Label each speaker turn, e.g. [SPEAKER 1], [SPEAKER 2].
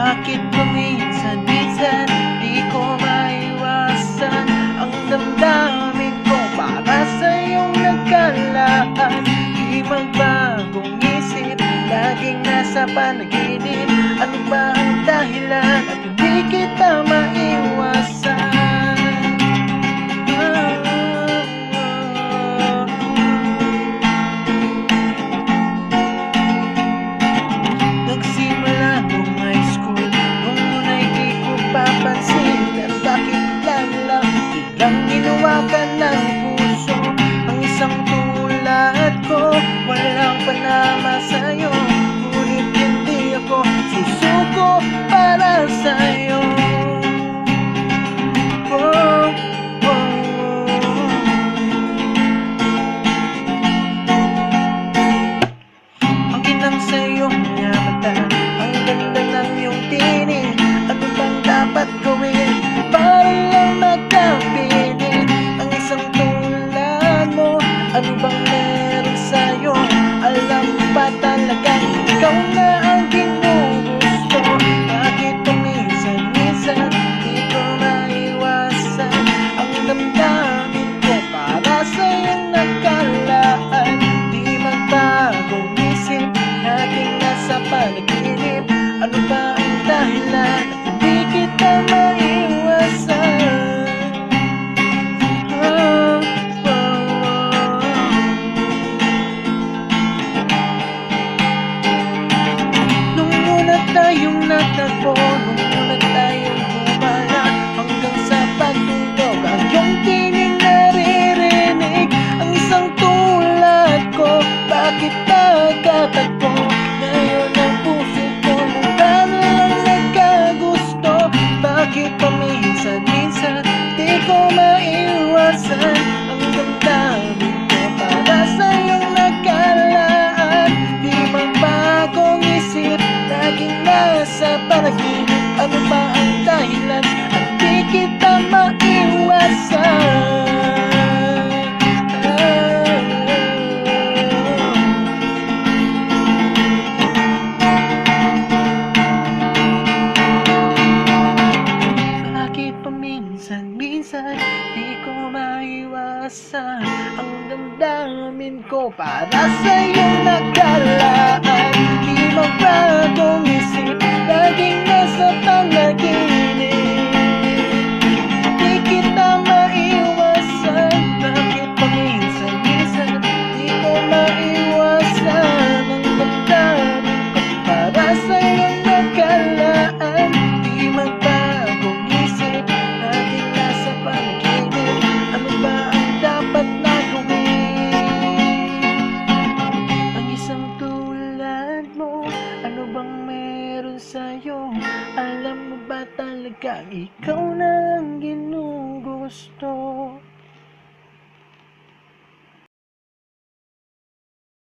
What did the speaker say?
[SPEAKER 1] Bakit paminsan-minsan di ko maiwasan ang damdamin ko para sa iyong nagkalaan? Di magbagong isip, laging nasa panaginip. Ano ba ang dahilan at hindi kita maiwasan? Nagsimula nung high school, nung unay di ko papansin, pero bakit biglang hinawakan ng puso ang isang tulad ko? Walang panama sa'yo, ngunit hindi ako susuko para sa'yo. Oh, oh, oh. Ang ginang sa'yo mga mata, ang ganda ng iyong tinig. Ano bang dapat gawin para lang makapiling ang isang tulad mo? Ano bang meron sa'yo? Alam mo ba talagang ikaw na ang ginugusto? Bakit paminsan-minsan di ko maiwasan ang damdamin ko para sa iyong nagkalaan? Di magbagong isip, laging nasa panaginip. Ano ba ang dahilan at hindi kita maiwasan? Oh, oh, oh. Nung una tayong natagpo, nung una tayong bumala, hanggang sa pagtulog ang iyong tinig naririnig. Ang isang tulad ko, bakit nagkatagpo? Ngayon ang puso ko mukha na lang nagkagusto. Bakit paminsan-minsan di ko maiwasan ang damdamin ko para sa iyong nagkalaan? Di magbagong isip, laging nasa panaginip. Ano ba ang dahilan at di kita maiwasan? Bakit paminsan-minsan di ko maiwasan ang damdamin ko para sa iyong nagkalaan? Di magbagong isip, laging nasa panaginip. Di kita maiwasan. Bakit paminsan-minsan di ko maiwasan ang damdamin ko para sa iyong nagkalaan? Di magbagong isip, laging nasa panaginip. Ano ba ang dapat na gawin? Ang isang tulad mo, ano bang meron sa'yo? Alam mo ba talagang ikaw na ang ginugusto?